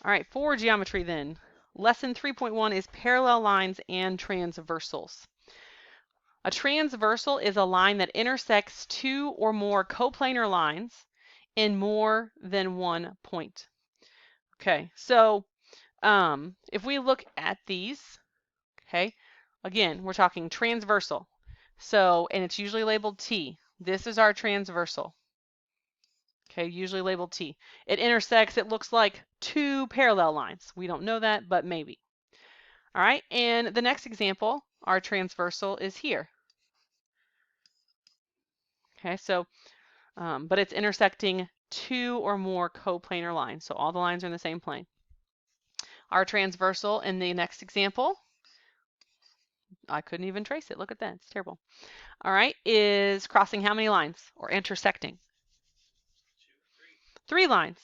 All right, for geometry then. Lesson 3.1 is parallel lines and transversals. A transversal is a line that intersects two or more coplanar lines in more than one point. Okay, so if we look at these, okay, again, we're talking transversal. So, and it's usually labeled T. This is our transversal. Okay, usually labeled T. It intersects, it looks like two parallel lines. We don't know that, but maybe. All right, and the next example, our transversal is here. Okay, so, but it's intersecting two or more coplanar lines. So all the lines are in the same plane. Our transversal in the next example, I couldn't even trace it. Look at that, it's terrible. All right, is crossing how many lines or intersecting? Three lines.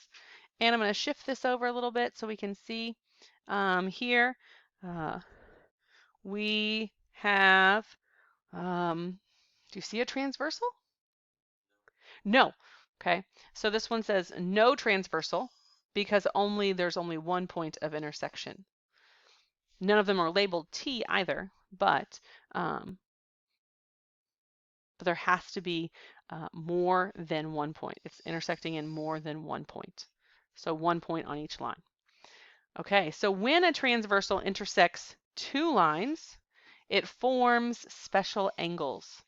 And I'm going to shift this over a little bit so we can see here. We have, do you see a transversal? No. Okay, so this one says no transversal because there's only one point of intersection. None of them are labeled T either, but there has to be more than one point. It's intersecting in more than one point. So 1 point on each line. Okay, so when a transversal intersects two lines, it forms special angles,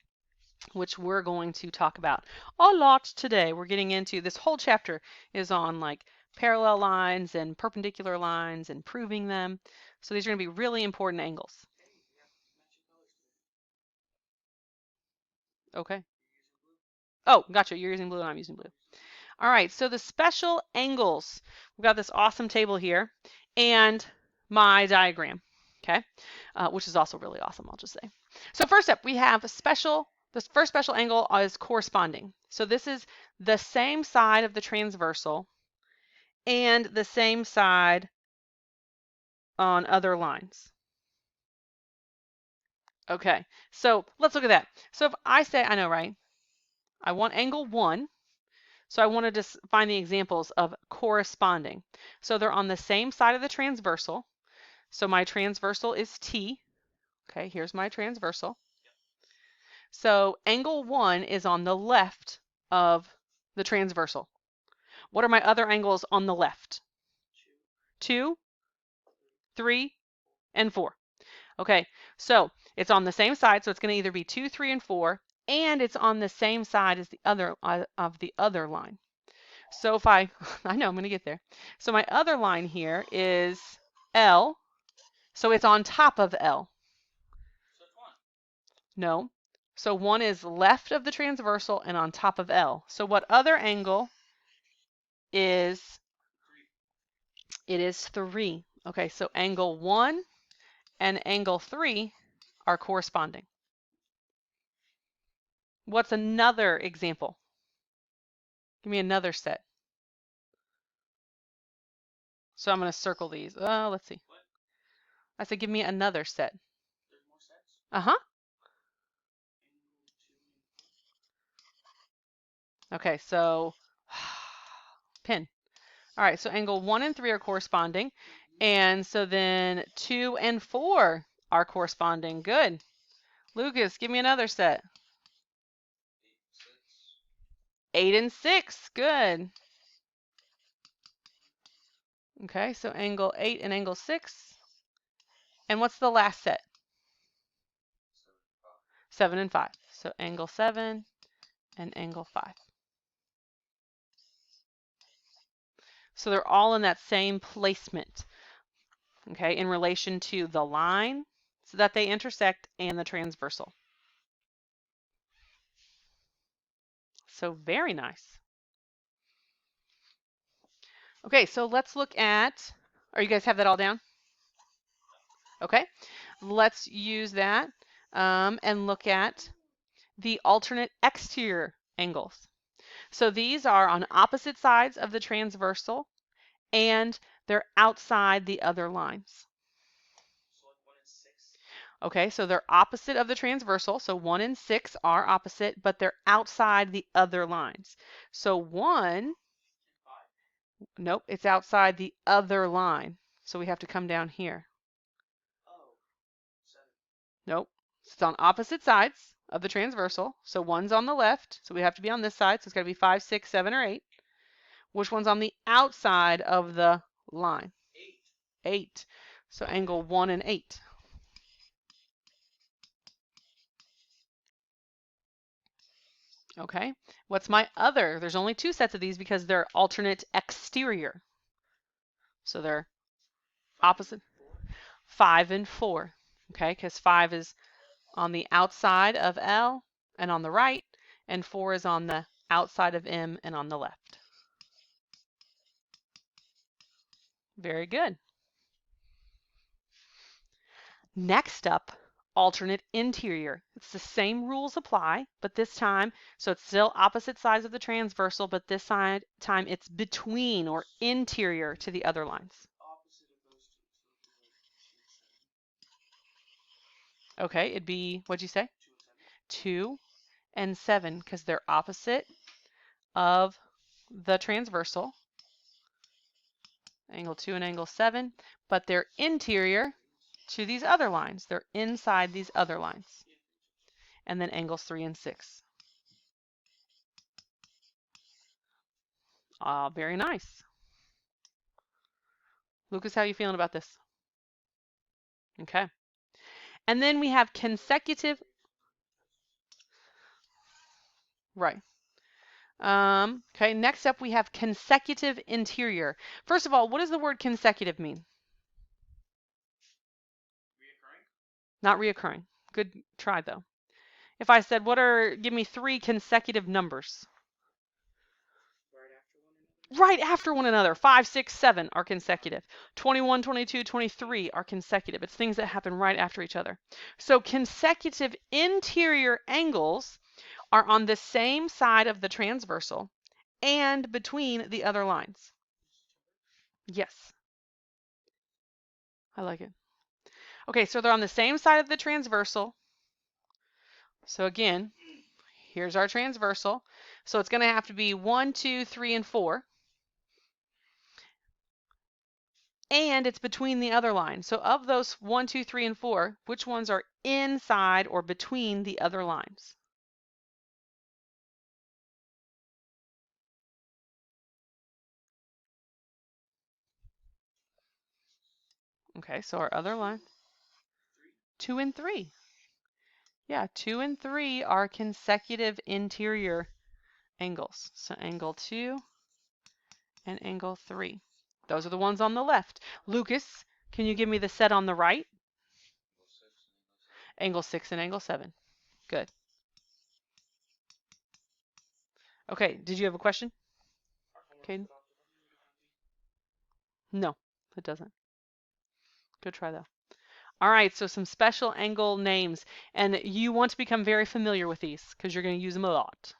which we're going to talk about a lot today. We're getting into this whole chapter is on like parallel lines and perpendicular lines and proving them. So these are going to be really important angles. Okay. Oh, gotcha. You're using blue and I'm using blue. All right, so the special angles. We've got this awesome table here and my diagram, okay, which is also really awesome, I'll just say. So first up, we have this first special angle is corresponding. So this is the same side of the transversal and the same side on other lines. Okay, so let's look at that. So if I say, I know, right? I want angle 1. So I wanted to find the examples of corresponding. So they're on the same side of the transversal. So my transversal is T. Okay, here's my transversal. So angle 1 is on the left of the transversal. What are my other angles on the left? 2, 3, and 4. Okay, so it's on the same side, so it's going to either be 2, 3, and 4, and it's on the same side as the other of the other line. So if I know I'm going to get there. So my other line here is L, so it's on top of L. So it's 1. No. So 1 is left of the transversal and on top of L. So what other angle is? 3. It is 3. Okay, so angle 1 and angle 3 are corresponding. What's another example? Give me another set. So I'm going to circle these. Let's see. What? I said give me another set. There's more sets? Uh-huh. Okay, so pin. All right, so angle 1 and 3 are corresponding. And so then 2 and 4 are corresponding. Good. Lucas, give me another set. 8 and 6. Good. Okay, so angle 8 and angle 6. And what's the last set? 7 and 5. So angle 7 and angle 5. So they're all in that same placement, okay, in relation to the line so that they intersect and the transversal. So very nice. Okay, so let's look at, you guys have that all down? Okay, let's use that and look at the alternate exterior angles. So these are on opposite sides of the transversal and they're outside the other lines. So like 1 and 6? Okay, so they're opposite of the transversal. So 1 and 6 are opposite, but they're outside the other lines. So 1 Nope, it's outside the other line. So we have to come down here. Nope. It's on opposite sides of the transversal. So one's on the left, so we have to be on this side. So it's got to be 5, 6, 7, or 8. Which one's on the outside of the line? 8. So angle 1 and 8. Okay, what's my other? There's only 2 sets of these because they're alternate exterior. So they're opposite. 5 and 4. Okay, because 5 is on the outside of L and on the right, and 4 is on the outside of M and on the left. Very good. Next up, alternate interior. It's the same rules apply, but this time, so it's still opposite sides of the transversal, but this time it's between or interior to the other lines. Okay, it'd be, what'd you say? 2 and 7, because they're opposite of the transversal. Angle 2 and angle 7, but they're interior to these other lines. They're inside these other lines. And then angles 3 and 6. Very nice. Lucas, how are you feeling about this? Okay. And then we have consecutive. Right. Okay, next up we have consecutive interior. First of all, what does the word consecutive mean? Reoccurring. Not reoccurring. Good try though. If I said, give me 3 consecutive numbers. Right after one another. 5, 6, 7 are consecutive. 21, 22, 23 are consecutive. It's things that happen right after each other. So consecutive interior angles are on the same side of the transversal and between the other lines. Yes. I like it. Okay, so they're on the same side of the transversal. So again, here's our transversal. So it's going to have to be 1, 2, 3, and 4. And it's between the other lines. So of those 1, 2, 3, and 4, which ones are inside or between the other lines? Okay, so our other line, 2 and 3. Yeah, 2 and 3 are consecutive interior angles. So angle 2 and angle 3. Those are the ones on the left. Lucas, can you give me the set on the right? Angle 6 and angle 7. Good. Okay, did you have a question? Okay. No, it doesn't. Good try though. All right, so some special angle names, and you want to become very familiar with these because you're going to use them a lot.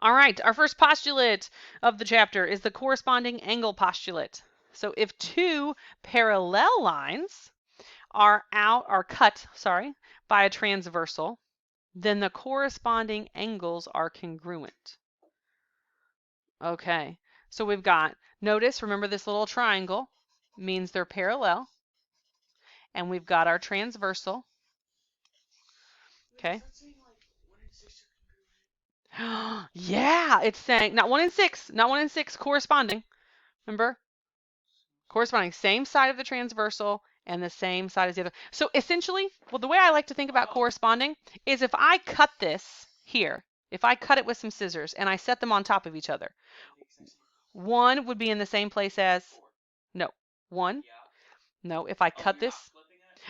All right, our first postulate of the chapter is the corresponding angle postulate. So if 2 parallel lines are cut by a transversal, then the corresponding angles are congruent. Okay, so we've got, notice, remember this little triangle means they're parallel, and we've got our transversal. Okay. Yeah, it's saying not 1 and 6, not 1 and 6, corresponding. Remember? Corresponding, same side of the transversal and the same side as the other. So essentially, well, the way I like to think about corresponding is if I cut this here, if I cut it with some scissors and I set them on top of each other, 1 would be in the same place as, no, 1. No, if I cut this,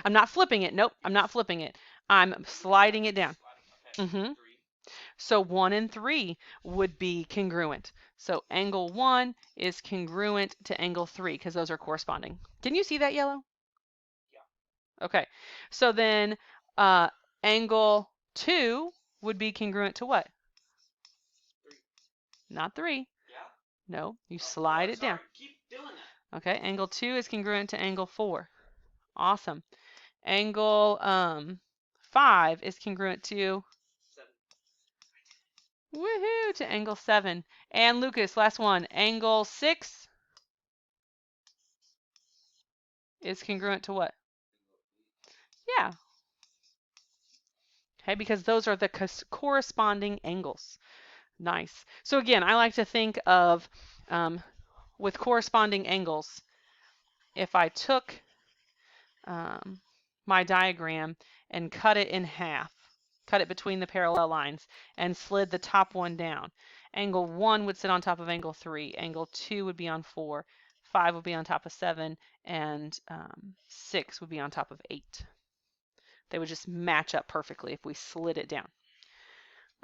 I'm not flipping it. Nope, I'm not flipping it. I'm sliding it down. So 1 and 3 would be congruent. So angle 1 is congruent to angle 3 because those are corresponding. Can you see that yellow? Yeah. Okay. So then angle 2 would be congruent to what? 3. Not 3. Yeah. No, you slide it down. Keep doing that. Okay, angle 2 is congruent to angle 4. Awesome. Angle 5 is congruent to 7. Woohoo, to angle 7. And Lucas, last one. Angle 6 is congruent to what? Yeah. Okay, because those are the corresponding angles. Nice. So again, I like to think of with corresponding angles, if I took my diagram and cut it in half, cut it between the parallel lines, and slid the top one down, angle 1 would sit on top of angle 3, angle 2 would be on 4, 5 would be on top of 7, and 6 would be on top of 8. They would just match up perfectly if we slid it down.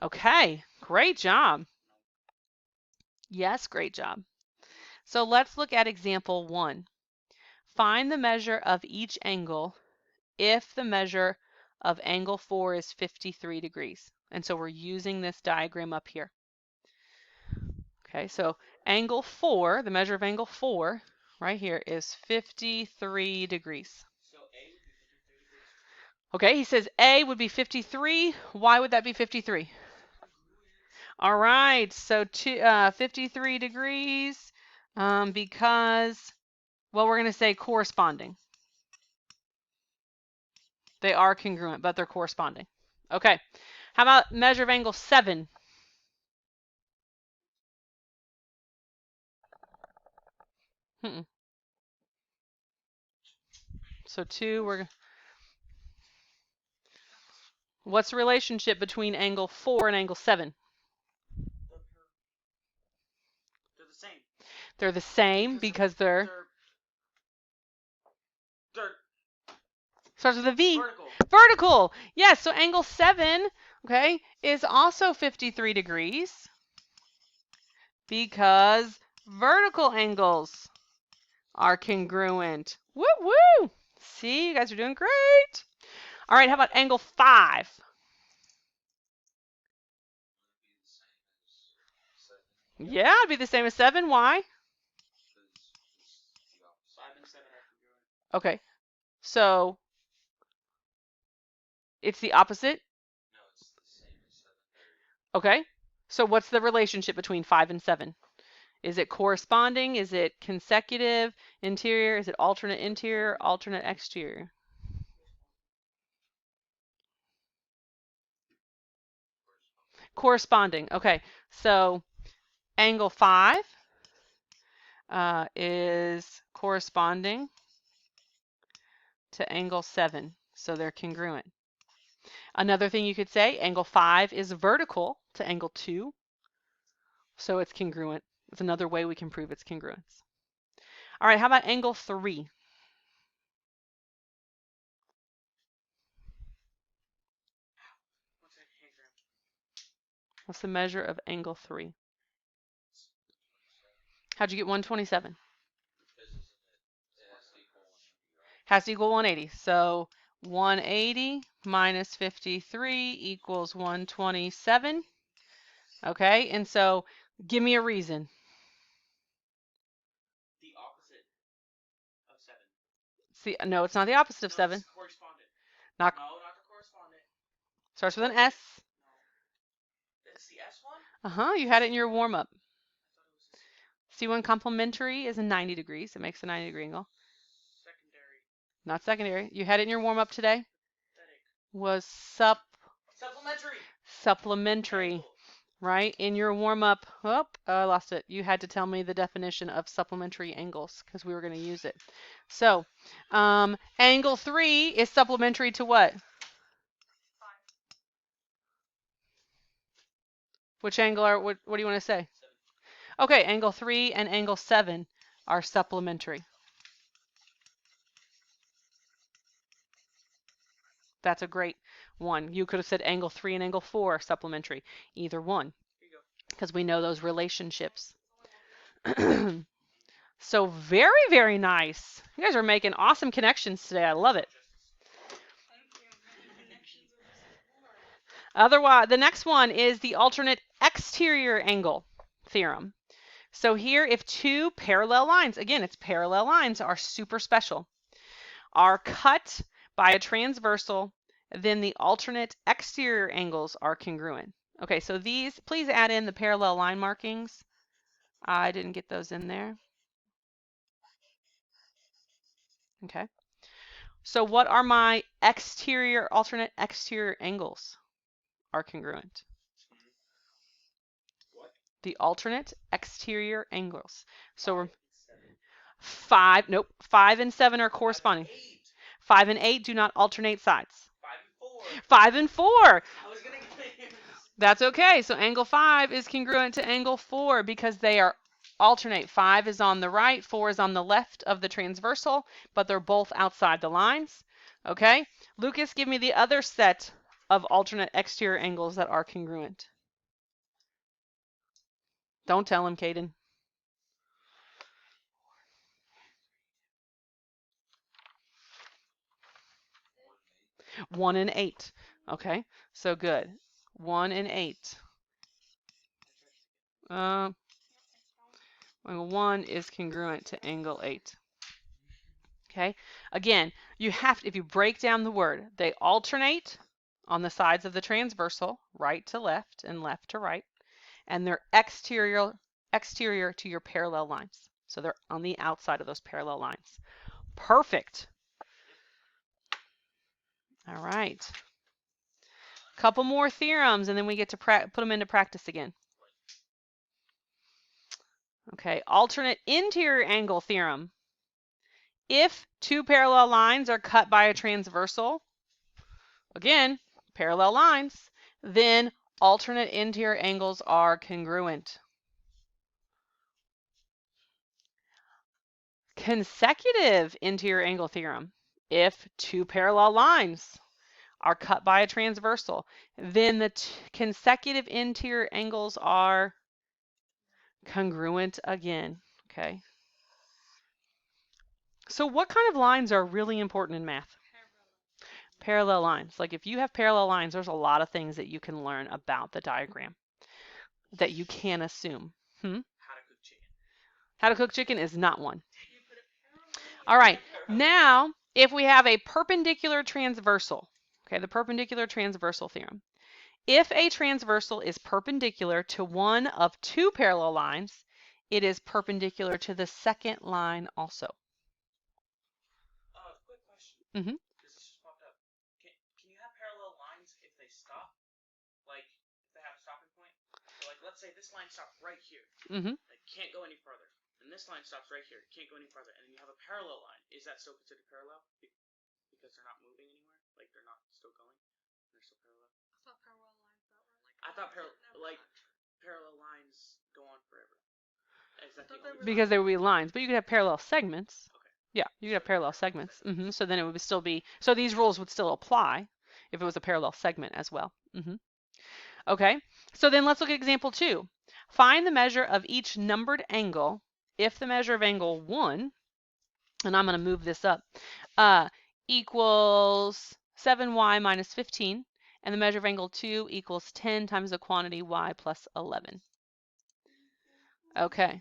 Okay, great job. Yes, great job. So let's look at example 1. Find the measure of each angle if the measure of angle 4 is 53 degrees. And so we're using this diagram up here. Okay, so angle 4, the measure of angle 4 right here is 53 degrees. Okay, he says A would be 53. Why would that be 53? All right, so 53 degrees because, well, we're going to say corresponding. They are congruent, but they're corresponding. Okay, how about measure of angle 7? So 2, what's the relationship between angle 4 and angle 7? They're the same. They're the same because they're starts with a V. Vertical. Vertical. Yes, so angle 7, okay, is also 53 degrees because vertical angles are congruent. Woo woo! See, you guys are doing great. All right, how about angle 5? Yeah, it'd be the same as 7. Why? 5 and 7 are congruent. Okay, so it's the opposite? No, it's the same as 7. Okay, so what's the relationship between 5 and 7? Is it corresponding? Is it consecutive interior? Is it alternate interior, alternate exterior? Corresponding. Okay, so angle 5 is corresponding to angle 7, so they're congruent. Another thing you could say, angle 5 is vertical to angle 2, so it's congruent. It's another way we can prove its congruence. All right, how about angle 3? What's the measure of angle 3? How'd you get 127? Has to equal 180. So 180 minus 53 equals 127. Okay, and so give me a reason. The opposite of 7. See, no, it's not the opposite of 7. It's correspondent. Not the correspondent. Starts with an S. No. It's the S one? You had it in your warm-up. C1 complementary is a 90 degrees. It makes a 90-degree angle. Secondary. Not secondary. You had it in your warm-up today? Pathetic. Was Supplementary. Supplementary. Angle. Right? In your warm-up, I lost it. You had to tell me the definition of supplementary angles because we were going to use it. So, angle 3 is supplementary to what? 5. Which angle what do you want to say? 7. Okay, angle 3 and angle 7 are supplementary. That's a great one. You could have said angle 3 and angle 4 are supplementary. Either one. Because we know those relationships. So very, very nice. You guys are making awesome connections today. I love it. Otherwise, the next one is the alternate exterior angle theorem. So here, if two parallel lines, again, it's parallel lines, are super special, are cut by a transversal, then the alternate exterior angles are congruent. Okay, so these, please add in the parallel line markings. I didn't get those in there. Okay. So what are my alternate exterior angles are congruent? What? The alternate exterior angles. So we're 5 and 7 are corresponding. 5 and 8 do not alternate sides. 5 and 4. I was gonna get That's okay. So angle 5 is congruent to angle 4 because they are alternate. 5 is on the right, 4 is on the left of the transversal, but they're both outside the lines. Okay? Lucas, give me the other set of alternate exterior angles that are congruent. Don't tell him, Caden. 1 and 8. Okay, so good. 1 and 8. Angle 1 is congruent to angle 8. Okay, again, you have to, if you break down the word, they alternate on the sides of the transversal, right to left and left to right, and they're exterior to your parallel lines. So they're on the outside of those parallel lines. Perfect. All right. Couple more theorems, and then we get to put them into practice again. Okay, alternate interior angle theorem. If two parallel lines are cut by a transversal, again, parallel lines, then alternate interior angles are congruent. Consecutive interior angle theorem. If two parallel lines are cut by a transversal, then the consecutive interior angles are congruent again. Okay. So what kind of lines are really important in math? Parallel lines. Like if you have parallel lines, there's a lot of things that you can learn about the diagram that you can assume. How to cook chicken. How to cook chicken is not one. All right. Now, if we have a perpendicular transversal, okay, the perpendicular transversal theorem. If a transversal is perpendicular to one of two parallel lines, it is perpendicular to the second line also. Quick question. Mm-hmm. This just popped up. Can you have parallel lines if they stop? Like, if they have a stopping point? So, like, let's say this line stops right here. Mm-hmm. It can't go any further. And this line stops right here. It can't go any further. And then you have a parallel line. Is that still considered parallel? Because they're not moving anywhere? Like, they're not still going? They're still parallel? I thought parallel lines go on forever. Is that because there would be lines, but you could have parallel segments. Okay. Yeah, you could have parallel segments. Mm-hmm. So then it would still be, so these rules would still apply if it was a parallel segment as well. Mm-hmm. Okay, so then let's look at example 2. Find the measure of each numbered angle if the measure of angle 1, and I'm going to move this up, equals 7y minus 15, and the measure of angle 2 equals 10 times the quantity y plus 11. Okay,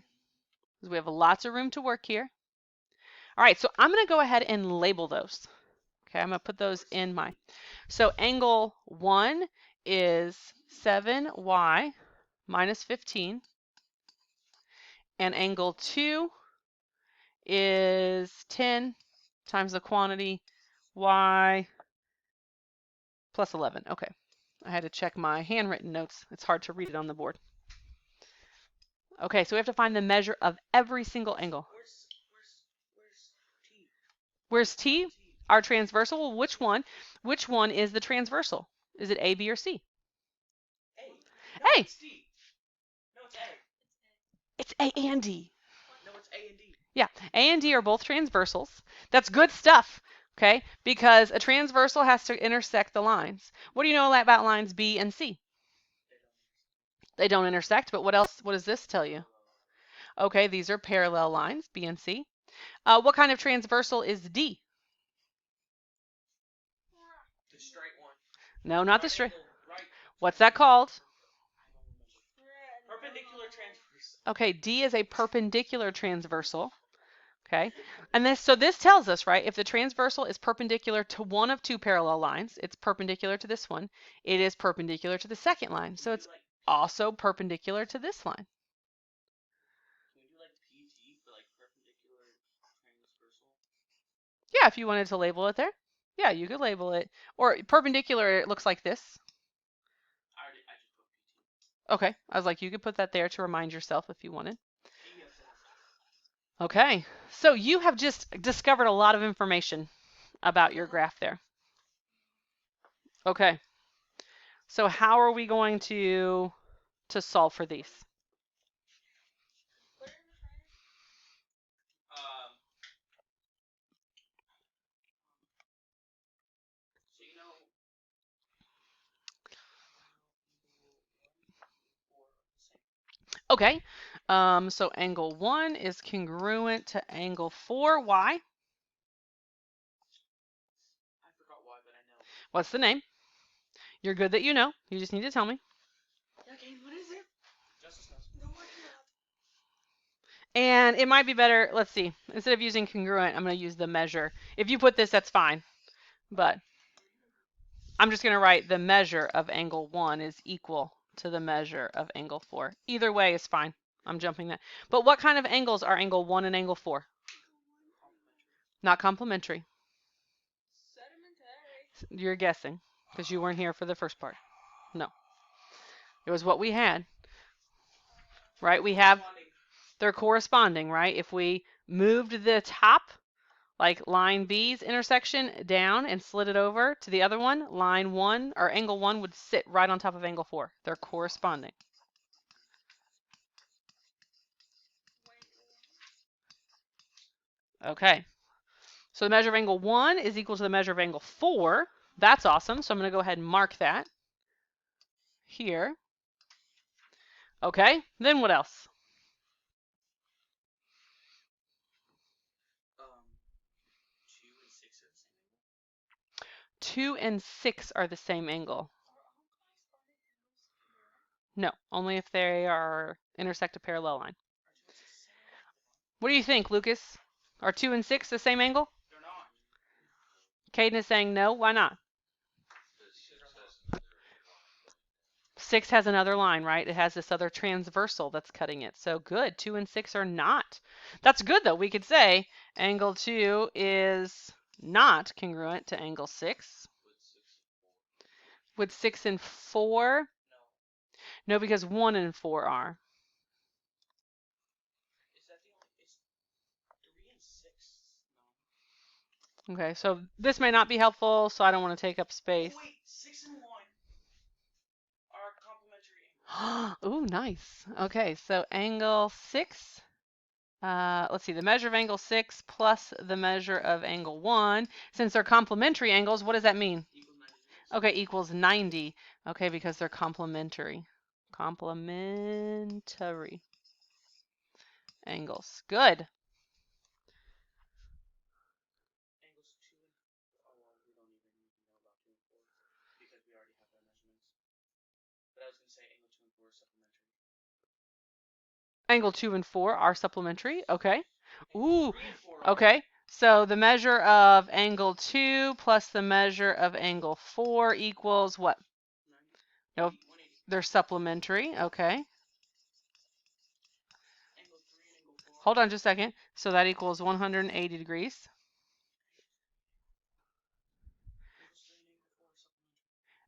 so we have lots of room to work here. All right, so I'm going to go ahead and label those. Okay, I'm going to put those in my, so angle 1 is 7y minus 15, and angle 2 is 10 times the quantity y plus 11. Okay, I had to check my handwritten notes. It's hard to read it on the board. Okay, so we have to find the measure of every single angle. Where's T? Our transversal? Well, which one? Which one is the transversal? Is it A, B, or C? A. No, A. It's D. No, it's A. It's A and D. No, it's A and D. Yeah, A and D are both transversals. That's good stuff, okay? Because a transversal has to intersect the lines. What do you know about lines B and C? They don't intersect, but what else? What does this tell you? Okay, these are parallel lines, B and C. What kind of transversal is D? The straight one. No, not the straight. What's that called? Perpendicular transversal. Okay, D is a perpendicular transversal. Okay, and this tells us, right, if the transversal is perpendicular to one of two parallel lines, it's perpendicular to this one, it is perpendicular to the second line. So it's also perpendicular to this line. Can we do like PT for like perpendicular transversal? Yeah, if you wanted to label it there. Yeah, you could label it. Or perpendicular, it looks like this. I just put PT. Okay, I was like, you could put that there to remind yourself if you wanted. Yes, I want to. Okay, so you have just discovered a lot of information about your graph there. Okay, so how are we going to solve for these? So you know. Okay, so angle 1 is congruent to angle 4. Why? I forgot why, but I know. What's the name? You're good that you know. You just need to tell me. Okay, what is it? Justice knows. No, I cannot. And it might be better, let's see, instead of using congruent, I'm going to use the measure. If you put this, that's fine. But I'm just going to write the measure of angle 1 is equal to the measure of angle 4. Either way is fine. I'm jumping that. But what kind of angles are angle 1 and angle 4? Not complementary. Sedimentary. You're guessing because you weren't here for the first part. No. It was what we had. Right? We have, they're corresponding, right? If we moved the top, like line B's intersection, down and slid it over to the other one, line 1 or angle 1 would sit right on top of angle 4. They're corresponding. Okay. So the measure of angle 1 is equal to the measure of angle 4. That's awesome. So I'm going to go ahead and mark that here. Okay. Then what else? 2 and 6 are the same angle. No, only if they are intersect a parallel line. What do you think, Lucas? Are 2 and 6 the same angle? They're not. Caden is saying no. Why not? 6 has another line, right? It has this other transversal that's cutting it. So good. 2 and 6 are not. That's good, though. We could say angle 2 is not congruent to angle 6. Would 6 and 4? No, because 1 and 4 are. Is that the only? It's 3 and 6. Okay, so this may not be helpful, so I don't want to take up space. Oh, wait, 6 and 1 are complementary. Ooh, nice. Okay, so angle 6. Let's see, the measure of angle 6 plus the measure of angle 1. Since they're complementary angles, what does that mean? Okay, equals 90. Okay, because they're complementary. Complementary angles. Good. Angles 2 and... Oh, well, we don't even know about 2 and 4 because we already have our measurements. But I was going to say angle 2 and 4 is supplementary. Angle 2 and 4 are supplementary. Okay. Ooh. 3 and 4 Okay. So the measure of angle 2 plus the measure of angle 4 equals what? 90. No, they're supplementary. Okay. Angle 3 and angle 4. Hold on just a second. So that equals 180 degrees.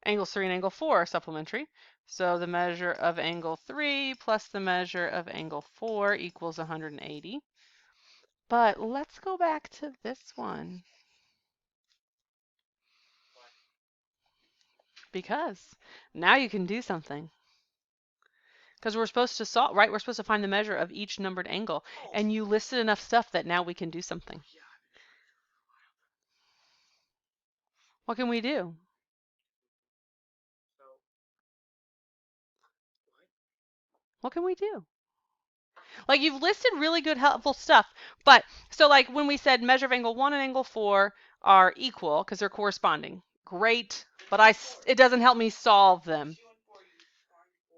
Angles 3 and angle 4 are supplementary. So the measure of angle 3 plus the measure of angle 4 equals 180. But let's go back to this one. Why? Because now you can do something. Because we're supposed to solve, right? We're supposed to find the measure of each numbered angle. Oh. And you listed enough stuff that now we can do something. Yeah, I've been trying to for a while. What can we do? So, what? What can we do? Like you've listed really good helpful stuff, but so like when we said measure of angle 1 and angle 4 are equal because they're corresponding. Great, but it doesn't help me solve them. 2 and 4 you find for...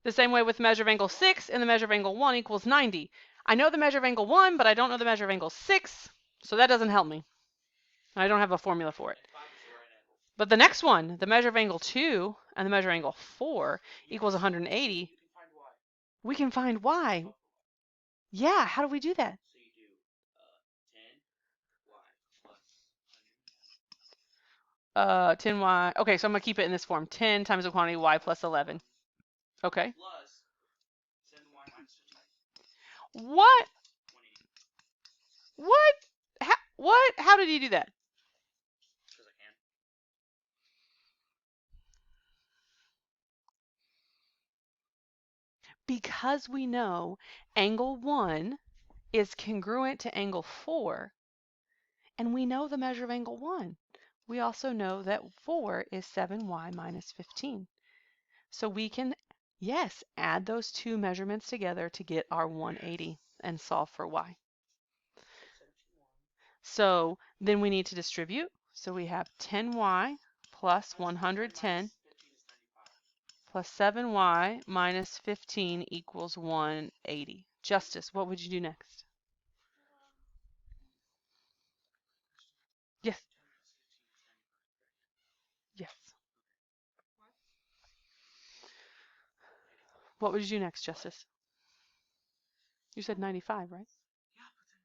The same way with measure of angle 6 and the measure of angle 1 equals 90. I know the measure of angle 1, but I don't know the measure of angle 6, so that doesn't help me. I don't have a formula for it. But the next one, the measure of angle 2 and the measure of angle 4 equals 180. We can find y. Yeah, how do we do that? So you do 10y plus 10y. Okay, so I'm going to keep it in this form. 10 times the quantity y plus 11. Okay. plus 7y minus 15. What? 180. What? What? How did you do that? Because I can. Because we know angle 1 is congruent to angle 4, and we know the measure of angle 1. We also know that 4 is 7y minus 15. So we can, yes, add those two measurements together to get our 180 and solve for y. So then we need to distribute. So we have 10y plus 110 plus 7y minus 15 equals 180. Justice, what would you do next? Yes. Yes. What would you do next, Justice? You said 95, right? Yeah, but then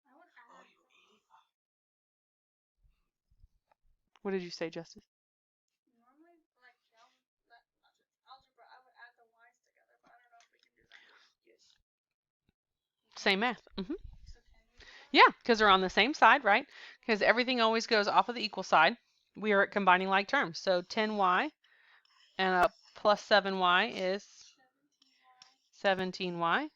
I would add. What did you say, Justice? Normally, like algebra, I would add the y's together, but I don't know if we can do that. Yes. Same math. So can we do that? Yeah, because they're on the same side, right? Because everything always goes off of the equal side. We are combining like terms. So 10y and a plus 7y is 17y.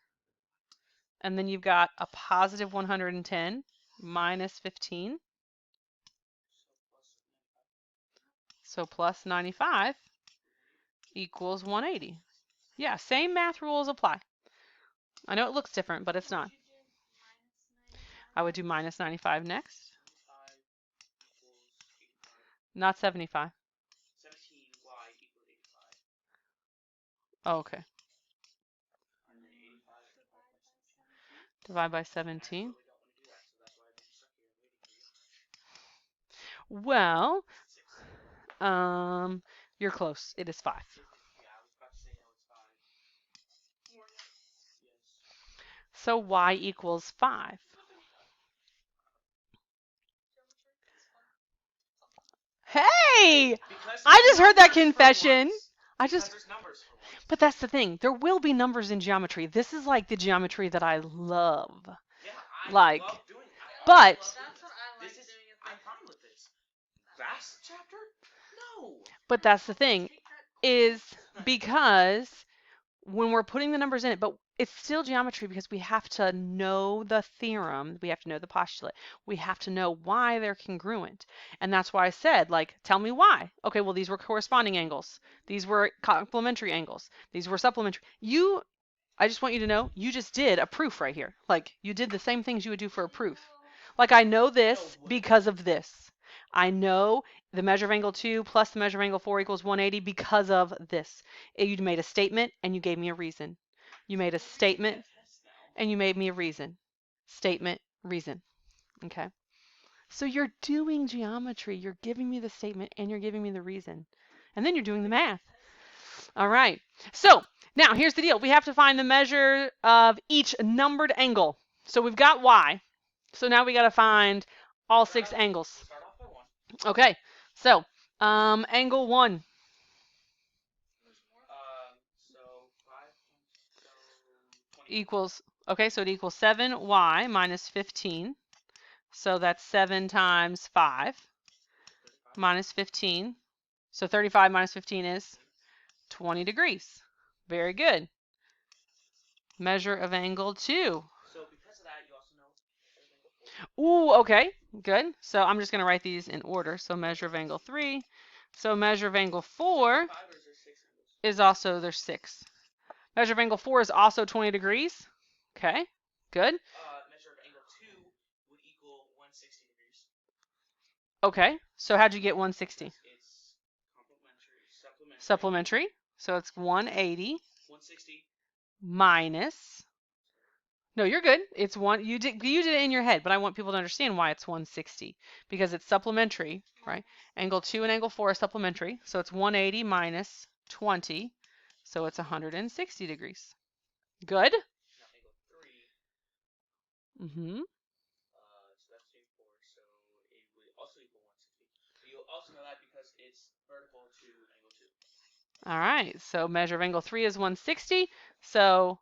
And then you've got a positive 110 minus 15. So plus 95 equals 180. Yeah, same math rules apply. I know it looks different, but it's not. I would do minus 95 next. 75 equals 85. Not 75. 17y equals 85. Oh, okay. And then 85 Divide by 17. I really don't want to do that, so that's why I've been stuck here waiting for you. Well, 6. you're close. It is 5. Yeah, I was about to say how it's 5. Yes. So y equals 5. Hey! I just heard that confession. There's numbers for once. But that's the thing. There will be numbers in geometry. This is like the geometry that I love. Yeah, I Like, love doing it. but That's what I like doing. I'm fine with this. Vast chapter? No. but that's the thing is because when we're putting the numbers in it, but it's still geometry because we have to know the theorem, we have to know the postulate, we have to know why they're congruent. And that's why I said, like, tell me why. Okay, well, these were corresponding angles. These were complementary angles. These were supplementary. I just want you to know, you just did a proof right here. Like, you did the same things you would do for a proof. Like, I know this because of this. I know the measure of angle 2 plus the measure of angle 4 equals 180 because of this. You made a statement and you gave me a reason. You made a statement and you made me a reason. Statement, reason. Okay? So you're doing geometry. You're giving me the statement and you're giving me the reason. And then you're doing the math. All right. So now here's the deal. We have to find the measure of each numbered angle. So we've got y. So now we got to find all 6 angles. Start off by 1. Okay. So angle 1. So 5 so 20. Equals, okay, so it equals 7y minus 15. So that's 7 times 5 minus 15. So 35 minus 15 is 20 degrees. Very good. Measure of angle 2. So because of that, you also know. Ooh, okay, good. So I'm just going to write these in order. So measure of angle 3. So measure of angle 4 is also, there's 6. Measure of angle 4 is also 20 degrees. Okay, good. Measure of angle 2 would equal 160 degrees. Okay, so how'd you get 160? It's complementary, Supplementary. So it's 180 160 minus No, you're good. It's one you did it in your head, but I want people to understand why it's 160 because it's supplementary, right? Angle 2 and angle 4 are supplementary, so it's 180 minus 20, so it's 160 degrees. Good? Now angle 3, Mm-hmm. so that's same 4, so it would also equal 160. But you'll also know that because it's vertical to angle 2. All right, so measure of angle 3 is 160, so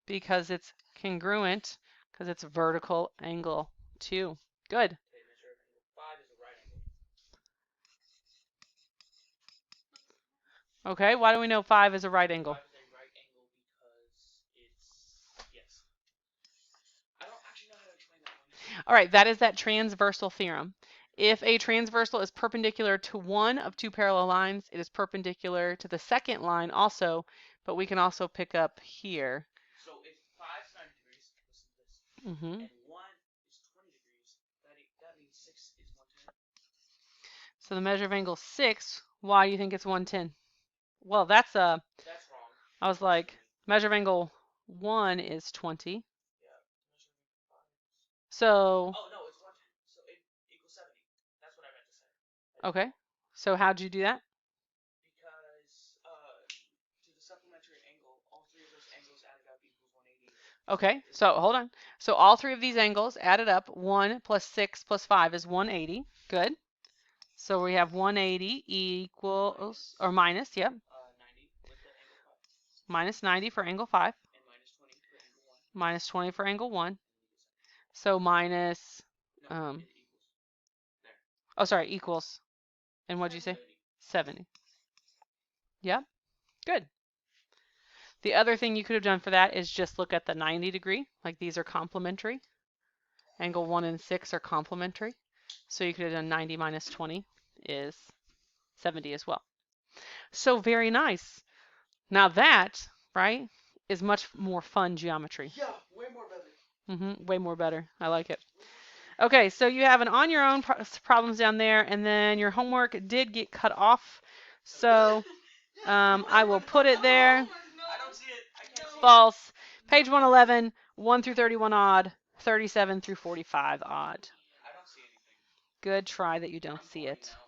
because it's congruent, because it's vertical angle 2. Good. Okay, measure of angle 5 is a right angle. Okay, why do we know 5 is a right angle? 5 is a right angle because it's, yes. I don't actually know how to explain that one. All right, that is that transversal theorem. If a transversal is perpendicular to one of two parallel lines, it is perpendicular to the second line also, but we can also pick up here. So if 5 is 90 degrees, listen to this, Mm-hmm. and 1 is 20 degrees, that means 6 is 110. So the measure of angle 6, why do you think it's 110? Well, that's a, That's wrong. I was like, measure of angle 1 is 20. Yeah, measure of angle 5 is... So, Oh, no, it's 110, so it equals 70. That's what I meant to say. okay. So how'd you do that? Because to the supplementary angle, all three of those angles added up equals 180. Okay, so hold on. So all three of these angles added up, 1 plus 6 plus 5 is 180. Good. So we have 180 equals, or minus, yep, 90 with the angle 5. minus 90 for angle 5, And minus 20 for angle 1. minus 20 for angle 1. And So minus, no, it equals. There. oh, sorry, equals. And what'd you say? 70. Yep, good. The other thing you could have done for that is just look at the 90 degree, like these are complementary. Angle 1 and 6 are complementary. So you could have done 90 minus 20 is 70 as well. So very nice. Now that, right, is much more fun geometry. Yeah, way more better. Way more better. I like it. Okay, so you have an on your own problems down there, and then your homework did get cut off. So I will put it there. I don't see it. I can't see it. False. Page 111, 1 through 31 odd, 37 through 45 odd. I don't see anything. Good try that you don't see it. Now.